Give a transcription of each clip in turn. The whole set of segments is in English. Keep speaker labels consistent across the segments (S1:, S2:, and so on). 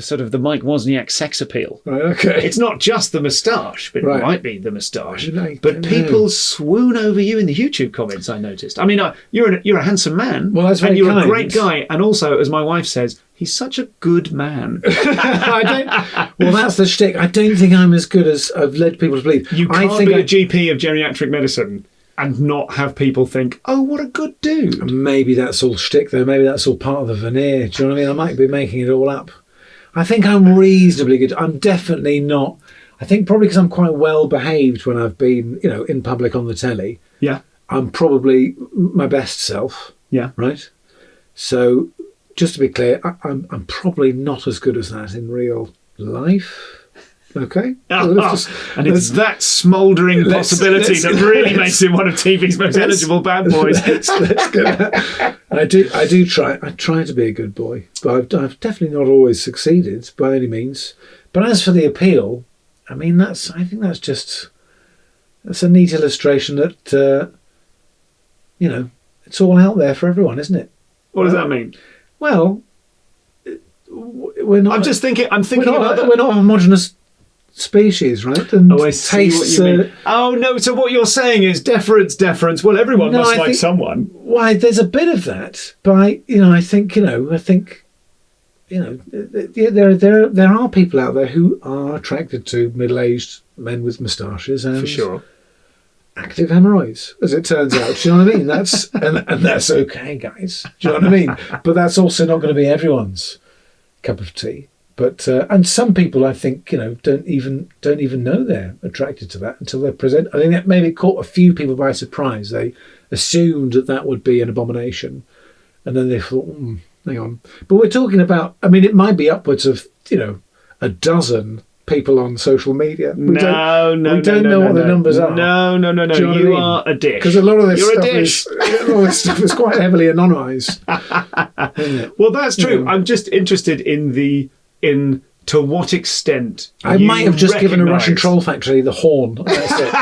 S1: sort of the Mike Wozniak sex appeal.
S2: Right, okay.
S1: It's not just the moustache, but
S2: Right.
S1: it might be the moustache.
S2: I
S1: But
S2: don't
S1: people
S2: know.
S1: swoon over you in the YouTube comments, I noticed. I mean, you're a handsome man.
S2: Well, that's very
S1: and you're
S2: kind.
S1: a great guy. And also, as my wife says, he's such a good man.
S2: Well, that's the shtick. I don't think I'm as good as I've led people to believe.
S1: You
S2: I
S1: can't
S2: think
S1: be a GP of geriatric medicine and not have people think, oh, what a good dude.
S2: Maybe that's all shtick, though. Maybe that's all part of the veneer. Do you know what I mean? I might be making it all up. I think I'm reasonably good. I'm definitely not. I think probably because I'm quite well behaved when I've been, in public on the telly.
S1: Yeah.
S2: I'm probably my best self.
S1: Yeah.
S2: Right. So, just to be clear, I'm probably not as good as that in real life. Okay.
S1: It's that smouldering possibility that really makes him one of TV's most eligible bad boys.
S2: Let's go. I do try. I try to be a good boy, but I've definitely not always succeeded by any means. But as for the appeal, I mean, I think that's a neat illustration that it's all out there for everyone, isn't it?
S1: What does that mean?
S2: Well, we're not.
S1: I'm thinking about
S2: we're not a homogenous species, right? And
S1: I see what you mean. Oh no! So what you're saying is deference. Well, everyone must like someone.
S2: Why? There's a bit of that, but I think there are people out there who are attracted to middle-aged men with moustaches and
S1: for sure
S2: active hemorrhoids, as it turns out. Do you know what I mean? That's and that's okay, guys. Do you know what I mean? But that's also not going to be everyone's cup of tea. But and some people, I think, don't even know they're attracted to that until they're presented. I think that maybe caught a few people by surprise. They assumed that would be an abomination, and then they thought, hang on. But we're talking about. I mean, it might be upwards of a dozen people on social media. We don't know what the numbers are.
S1: No. You are a dish.
S2: Because a lot of this stuff is quite heavily anonymised.
S1: Well, that's true. I'm just interested in to what extent
S2: I might have just given a Russian troll factory the horn. That's it.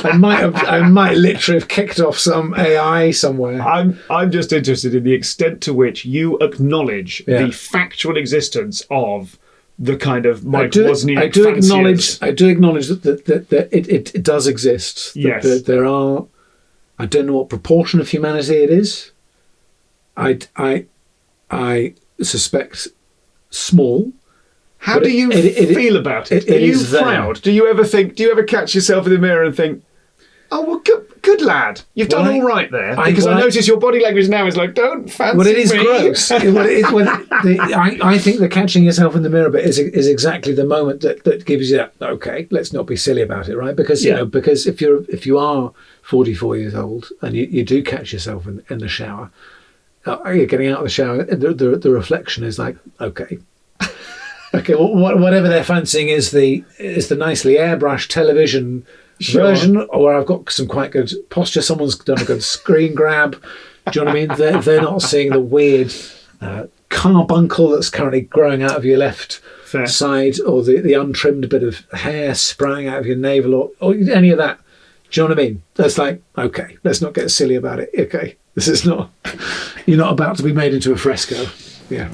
S2: I might literally have kicked off some AI somewhere.
S1: I'm just interested in the extent to which you acknowledge the factual existence of the kind of Mike Wozniak.
S2: I do acknowledge that it does exist.
S1: Yes.
S2: That there are. I don't know what proportion of humanity it is. I suspect small.
S1: How do you feel about it? Are you proud? Do you ever catch yourself in the mirror and think, oh, well, good lad, you've done all right there? Because I notice your body language now is like, don't fancy me.
S2: Well, it is gross. I think the catching yourself in the mirror bit is exactly the moment that gives you that, okay, let's not be silly about it, right? Because, because if you are 44 years old and you do catch yourself in the shower, you're getting out of the shower, and the reflection is like, okay. Okay, well, whatever they're fancying is the nicely airbrushed television version, or I've got some quite good posture. Someone's done a good screen grab. Do you know what I mean? They're not seeing the weird carbuncle that's currently growing out of your left side, or the untrimmed bit of hair spraying out of your navel, or any of that. Do you know what I mean? That's like, okay, let's not get silly about it. Okay, this is not. You're not about to be made into a fresco. Yeah.